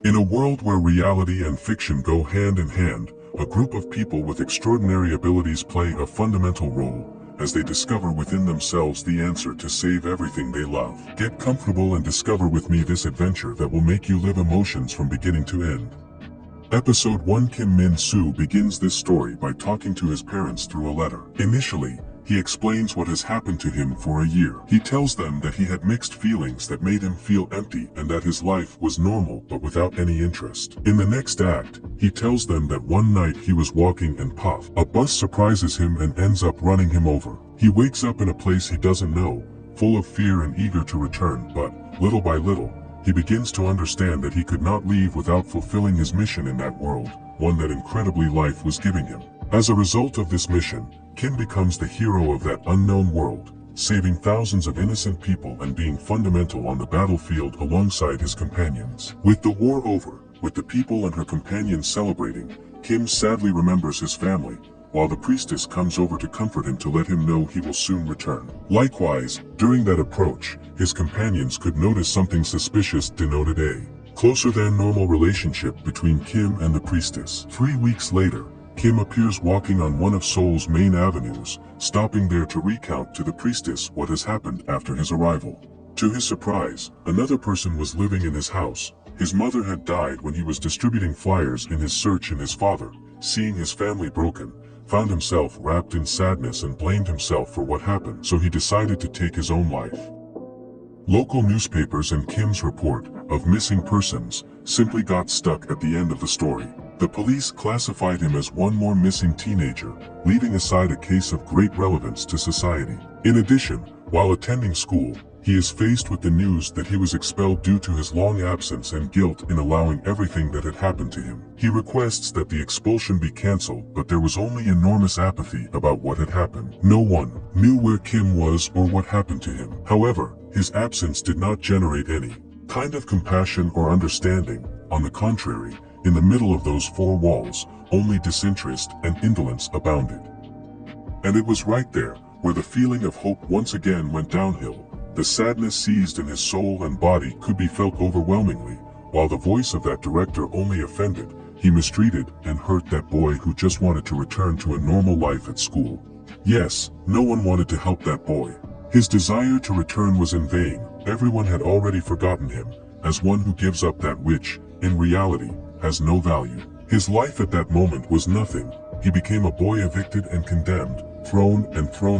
In a world where reality and fiction go hand in hand, a group of people with extraordinary abilities play a fundamental role as they discover within themselves the answer to save everything they love. Get comfortable and discover with me this adventure that will make you live emotions from beginning to end. Episode 1. Kim Min-soo begins this story by talking to his parents through a letter. Initially, he explains what has happened to him for a year. He tells them that he had mixed feelings that made him feel empty and that his life was normal but without any interest. In the next act, he tells them that one night he was walking and puff. A bus surprises him and ends up running him over. He wakes up in a place he doesn't know, full of fear and eager to return, but, little by little, he begins to understand that he could not leave without fulfilling his mission in that world, one that incredibly life was giving him. As a result of this mission, Kim becomes the hero of that unknown world, saving thousands of innocent people and being fundamental on the battlefield alongside his companions. With the war over, with the people and her companions celebrating, Kim sadly remembers his family, while the priestess comes over to comfort him to let him know he will soon return. Likewise, during that approach, his companions could notice something suspicious denoted a closer than normal relationship between Kim and the priestess. 3 weeks later, Kim appears walking on one of Seoul's main avenues, stopping there to recount to the priestess what has happened after his arrival. To his surprise, another person was living in his house. His mother had died when he was distributing flyers in his search, and his father, seeing his family broken, found himself wrapped in sadness and blamed himself for what happened, so he decided to take his own life. Local newspapers and Kim's report of missing persons simply got stuck at the end of the story. The police classified him as one more missing teenager, leaving aside a case of great relevance to society. In addition, while attending school, he is faced with the news that he was expelled due to his long absence and guilt in allowing everything that had happened to him. He requests that the expulsion be cancelled, but there was only enormous apathy about what had happened. No one knew where Kim was or what happened to him. However, his absence did not generate any kind of compassion or understanding. On the contrary, in the middle of those four walls, only disinterest and indolence abounded. And it was right there, where the feeling of hope once again went downhill. The sadness seized in his soul and body could be felt overwhelmingly, while the voice of that director only offended. He mistreated and hurt that boy who just wanted to return to a normal life at school. Yes, no one wanted to help that boy. His desire to return was in vain. Everyone had already forgotten him, as one who gives up that which, in reality, has no value. His life at that moment was nothing. He became a boy evicted and condemned, thrown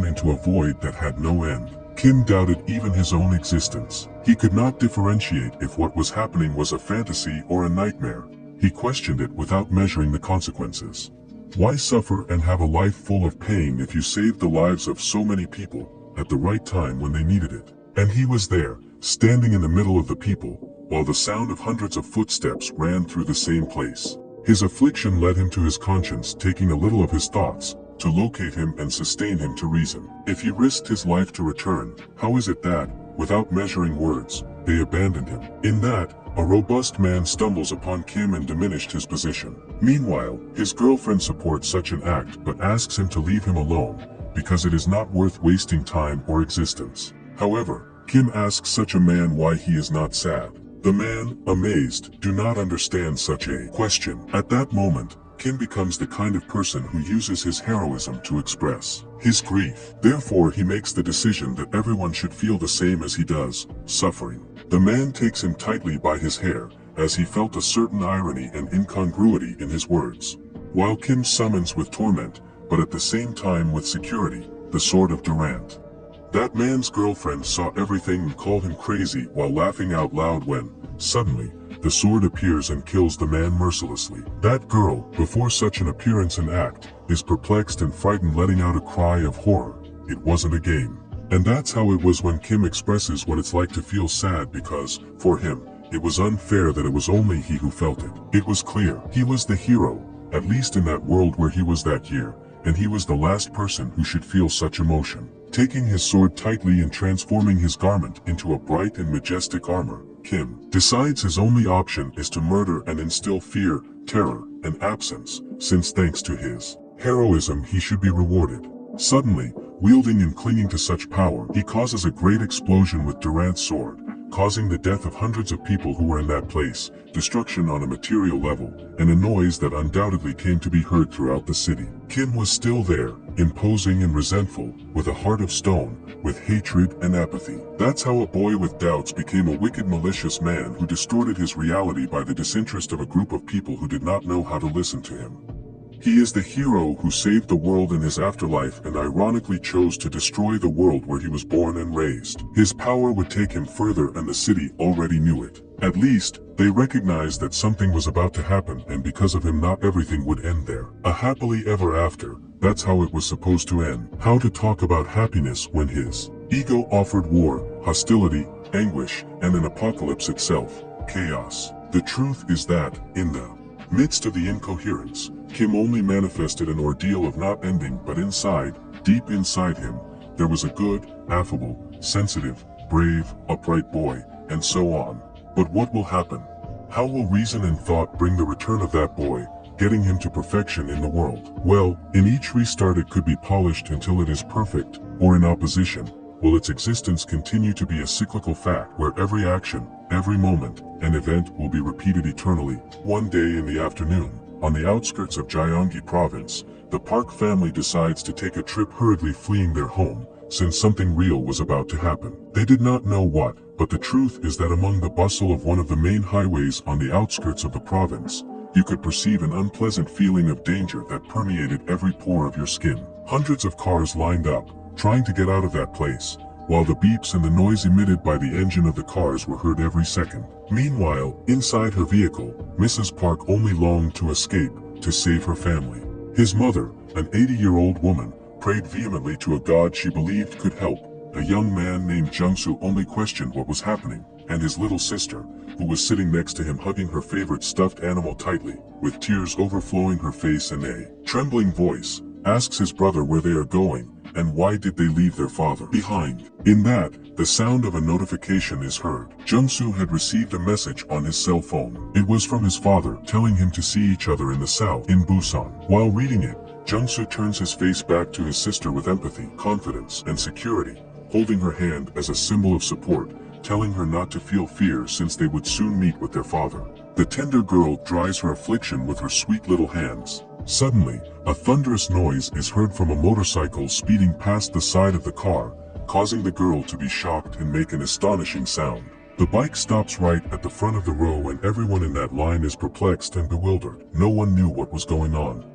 into a void that had no end. Kim doubted even his own existence. He could not differentiate if what was happening was a fantasy or a nightmare. He questioned it without measuring the consequences. Why suffer and have a life full of pain if you saved the lives of so many people at the right time when they needed it? And he was there, standing in the middle of the people, while the sound of hundreds of footsteps ran through the same place. His affliction led him to his conscience taking a little of his thoughts, to locate him and sustain him to reason. If he risked his life to return, how is it that, without measuring words, they abandoned him? In that, a robust man stumbles upon Kim and diminished his position. Meanwhile, his girlfriend supports such an act but asks him to leave him alone, because it is not worth wasting time or existence. However, Kim asks such a man why he is not sad. The man, amazed, do not understand such a question. At that moment, Kim becomes the kind of person who uses his heroism to express his grief. Therefore, he makes the decision that everyone should feel the same as he does, suffering. The man takes him tightly by his hair, as he felt a certain irony and incongruity in his words. While Kim summons with torment, but at the same time with security, the sword of Durant. That man's girlfriend saw everything and called him crazy while laughing out loud when, suddenly, the sword appears and kills the man mercilessly. That girl, before such an appearance and act, is perplexed and frightened, letting out a cry of horror. It wasn't a game. And that's how it was when Kim expresses what it's like to feel sad, because, for him, it was unfair that it was only he who felt it. It was clear he was the hero, at least in that world where he was that year, and he was the last person who should feel such emotion. Taking his sword tightly and transforming his garment into a bright and majestic armor, Kim decides his only option is to murder and instill fear, terror, and absence, since thanks to his heroism he should be rewarded. Suddenly, wielding and clinging to such power, he causes a great explosion with Durant's sword, causing the death of hundreds of people who were in that place, destruction on a material level, and a noise that undoubtedly came to be heard throughout the city. Kim was still there, imposing and resentful, with a heart of stone, with hatred and apathy. That's how a boy with doubts became a wicked, malicious man who distorted his reality by the disinterest of a group of people who did not know how to listen to him. He is the hero who saved the world in his afterlife and ironically chose to destroy the world where he was born and raised. His power would take him further, and the city already knew it. At least, they recognized that something was about to happen, and because of him not everything would end there. A happily ever after, that's how it was supposed to end. How to talk about happiness when his ego offered war, hostility, anguish, and an apocalypse itself, chaos. The truth is that, in the midst of the incoherence, Kim only manifested an ordeal of not ending, but inside, deep inside him, there was a good, affable, sensitive, brave, upright boy, and so on. But what will happen? How will reason and thought bring the return of that boy, getting him to perfection in the world? Well, in each restart it could be polished until it is perfect, or in opposition, will its existence continue to be a cyclical fact where every action, every moment, and event will be repeated eternally. One day in the afternoon, on the outskirts of Gyeonggi province, the Park family decides to take a trip, hurriedly fleeing their home, since something real was about to happen. They did not know what, but the truth is that among the bustle of one of the main highways on the outskirts of the province, you could perceive an unpleasant feeling of danger that permeated every pore of your skin. Hundreds of cars lined up, trying to get out of that place, while the beeps and the noise emitted by the engine of the cars were heard every second. Meanwhile, inside her vehicle, Mrs. Park only longed to escape, to save her family. His mother, an 80-year-old woman, prayed vehemently to a god she believed could help. A young man named Jung-soo only questioned what was happening, and his little sister, who was sitting next to him hugging her favorite stuffed animal tightly, with tears overflowing her face and a trembling voice, asks his brother where they are going, and why did they leave their father behind. In that, the sound of a notification is heard. Jung-soo had received a message on his cell phone. It was from his father, telling him to see each other in the south, in Busan. While reading it, Jung-soo turns his face back to his sister with empathy, confidence, and security, holding her hand as a symbol of support, telling her not to feel fear since they would soon meet with their father. The tender girl dries her affliction with her sweet little hands. Suddenly, a thunderous noise is heard from a motorcycle speeding past the side of the car, causing the girl to be shocked and make an astonishing sound. The bike stops right at the front of the row, and everyone in that line is perplexed and bewildered. No one knew what was going on.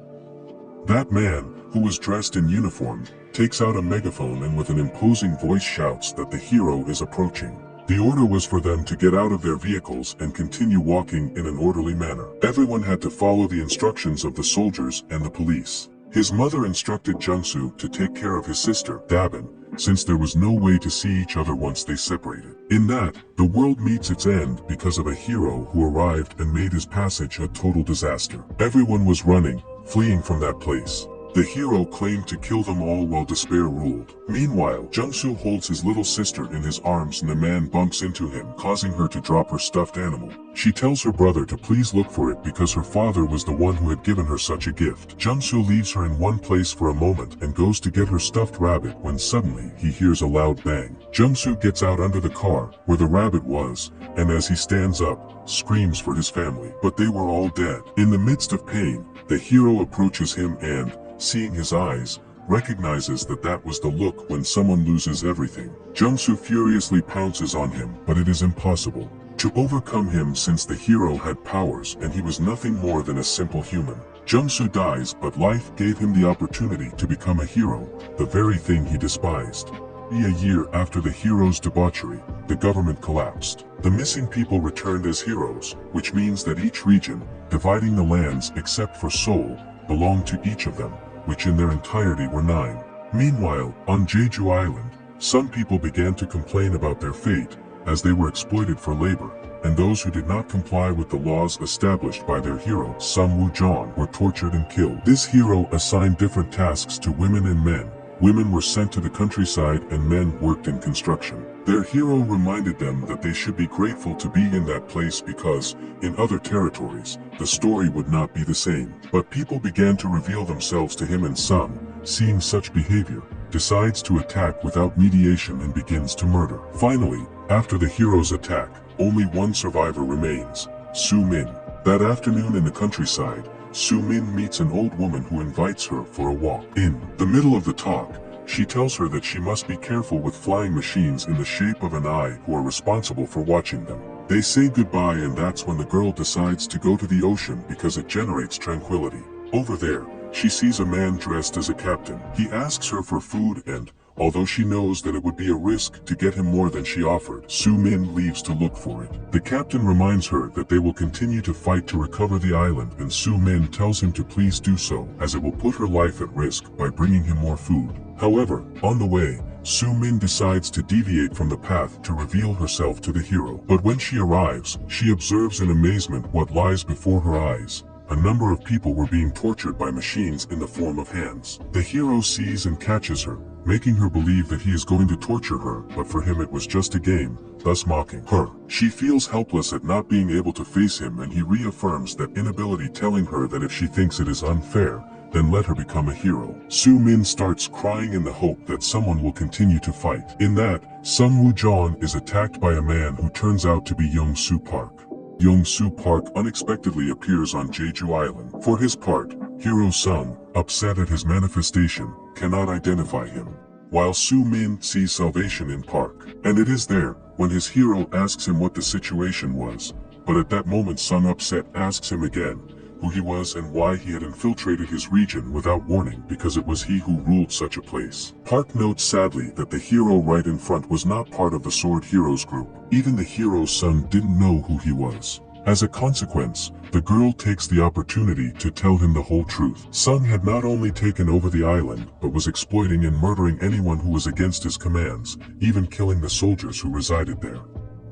That man, who was dressed in uniform, takes out a megaphone and with an imposing voice shouts that the hero is approaching. The order was for them to get out of their vehicles and continue walking in an orderly manner. Everyone had to follow the instructions of the soldiers and the police. His mother instructed Jung-soo to take care of his sister, Dabin, since there was no way to see each other once they separated. In that, the world meets its end because of a hero who arrived and made his passage a total disaster. Everyone was running, fleeing from that place. The hero claimed to kill them all while despair ruled. Meanwhile, Jung-soo holds his little sister in his arms and a man bumps into him, causing her to drop her stuffed animal. She tells her brother to please look for it because her father was the one who had given her such a gift. Jung-soo leaves her in one place for a moment and goes to get her stuffed rabbit when suddenly he hears a loud bang. Jung-soo gets out under the car, where the rabbit was, and as he stands up, screams for his family. But they were all dead. In the midst of pain, the hero approaches him and, seeing his eyes, recognizes that that was the look when someone loses everything. Jung-soo furiously pounces on him, but it is impossible to overcome him since the hero had powers and he was nothing more than a simple human. Jung-soo dies, but life gave him the opportunity to become a hero, the very thing he despised. A year after the hero's debauchery, the government collapsed. The missing people returned as heroes, which means that each region, dividing the lands except for Seoul, belonged to each of them, which in their entirety were 9. Meanwhile, on Jeju Island, some people began to complain about their fate, as they were exploited for labor, and those who did not comply with the laws established by their hero, Sun Woo-jeon, were tortured and killed. This hero assigned different tasks to women and men. Women were sent to the countryside and men worked in construction. Their hero reminded them that they should be grateful to be in that place because, in other territories, the story would not be the same. But people began to reveal themselves to him, and Sun, seeing such behavior, decides to attack without mediation and begins to murder. Finally, After the hero's attack, only one survivor remains, Su-min. That afternoon in the countryside, Su-min meets an old woman who invites her for a walk. In the middle of the talk, she tells her that she must be careful with flying machines in the shape of an eye who are responsible for watching them. They say goodbye, and that's when the girl decides to go to the ocean because it generates tranquility. Over there, she sees a man dressed as a captain. He asks her for food and, although she knows that it would be a risk to get him more than she offered, Su-min leaves to look for it. The captain reminds her that they will continue to fight to recover the island, and Su-min tells him to please do so, as it will put her life at risk by bringing him more food. However, on the way, Su-min decides to deviate from the path to reveal herself to the hero. But when she arrives, she observes in amazement what lies before her eyes. A number of people were being tortured by machines in the form of hands. The hero sees and catches her, making her believe that he is going to torture her, but for him it was just a game, thus mocking her. She feels helpless at not being able to face him, and he reaffirms that inability, telling her that if she thinks it is unfair, then let her become a hero. Su-min starts crying in the hope that someone will continue to fight. In that, Sung Woo-jeon is attacked by a man who turns out to be Young-soo Park. Young-soo Park unexpectedly appears on Jeju Island. For his part, Hero Sung, upset at his manifestation, cannot identify him, while Su-min sees salvation in Park. And it is there, when his hero asks him what the situation was, but at that moment Sung, upset, asks him again who he was and why he had infiltrated his region without warning, because it was he who ruled such a place. Park notes sadly that the hero right in front was not part of the Sword Heroes group. Even the hero's son didn't know who he was. As a consequence, the girl takes the opportunity to tell him the whole truth. Sung had not only taken over the island, but was exploiting and murdering anyone who was against his commands, even killing the soldiers who resided there.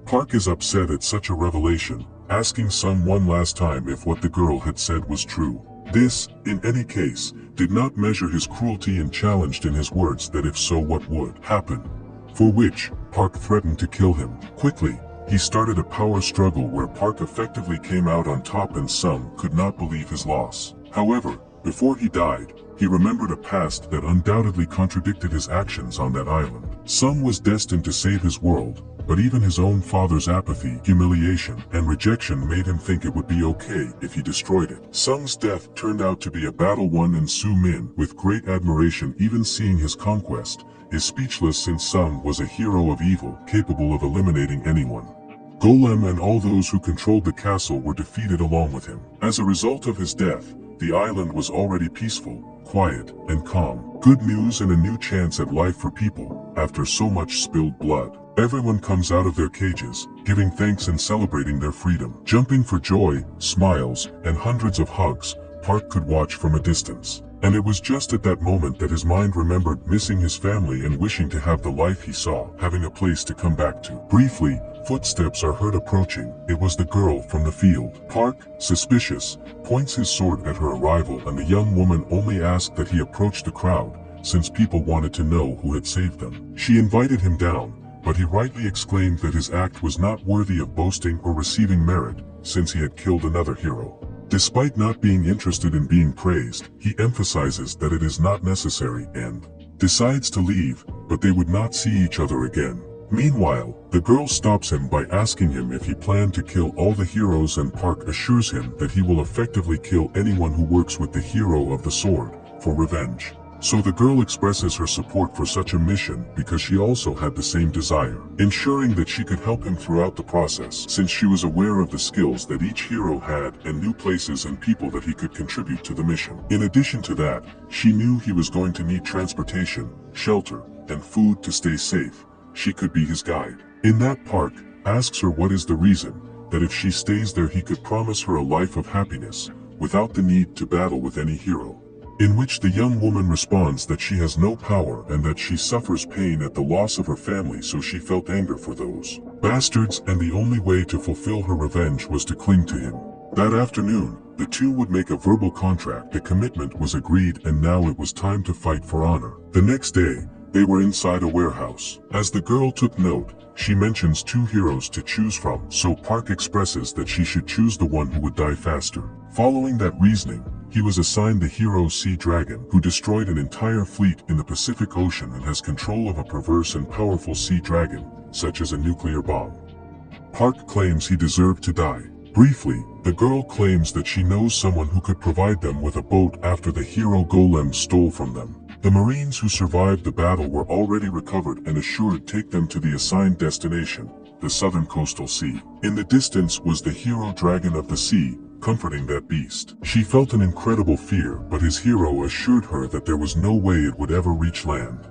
Park is upset at such a revelation, asking Sung one last time if what the girl had said was true. This, in any case, did not measure his cruelty and challenged in his words that if so what would happen. For which, Park threatened to kill him. Quickly, he started a power struggle where Park effectively came out on top, and Sung could not believe his loss. However, before he died, he remembered a past that undoubtedly contradicted his actions on that island. Sung was destined to save his world, but even his own father's apathy, humiliation, and rejection made him think it would be okay if he destroyed it. Sung's death turned out to be a battle won, and Su-min, with great admiration even seeing his conquest, is speechless since Sung was a hero of evil, capable of eliminating anyone. Golem and all those who controlled the castle were defeated along with him. As a result of his death, the island was already peaceful, quiet, and calm. Good news and a new chance at life for people, after so much spilled blood. Everyone comes out of their cages, giving thanks and celebrating their freedom. Jumping for joy, smiles, and hundreds of hugs, Park could watch from a distance. And it was just at that moment that his mind remembered missing his family and wishing to have the life he saw, having a place to come back to. Briefly, footsteps are heard approaching. It was the girl from the field. Park, suspicious, points his sword at her arrival, and the young woman only asked that he approach the crowd, since people wanted to know who had saved them. She invited him down, but he rightly exclaimed that his act was not worthy of boasting or receiving merit, since he had killed another hero. Despite not being interested in being praised, he emphasizes that it is not necessary and decides to leave, but they would not see each other again. Meanwhile, the girl stops him by asking him if he planned to kill all the heroes, and Park assures him that he will effectively kill anyone who works with the hero of the sword, for revenge. So the girl expresses her support for such a mission because she also had the same desire, ensuring that she could help him throughout the process, since she was aware of the skills that each hero had and new places and people that he could contribute to the mission. In addition to that, she knew he was going to need transportation, shelter, and food to stay safe. She could be his guide. In that, Park asks her what is the reason, that if she stays there he could promise her a life of happiness, without the need to battle with any hero. In which the young woman responds that she has no power and that she suffers pain at the loss of her family, so she felt anger for those bastards, and the only way to fulfill her revenge was to cling to him. That afternoon, the two would make a verbal contract. A commitment was agreed, and now it was time to fight for honor. The next day, they were inside a warehouse. As the girl took note, she mentions two heroes to choose from, so Park expresses that she should choose the one who would die faster. Following that reasoning, he was assigned the hero Sea Dragon, who destroyed an entire fleet in the Pacific Ocean and has control of a perverse and powerful sea dragon, such as a nuclear bomb. Park claims he deserved to die. Briefly, the girl claims that she knows someone who could provide them with a boat after the hero golem stole from them. The Marines who survived the battle were already recovered and assured take them to the assigned destination, the southern coastal sea. In the distance was the hero dragon of the sea, comforting that beast. She felt an incredible fear, but his hero assured her that there was no way it would ever reach land.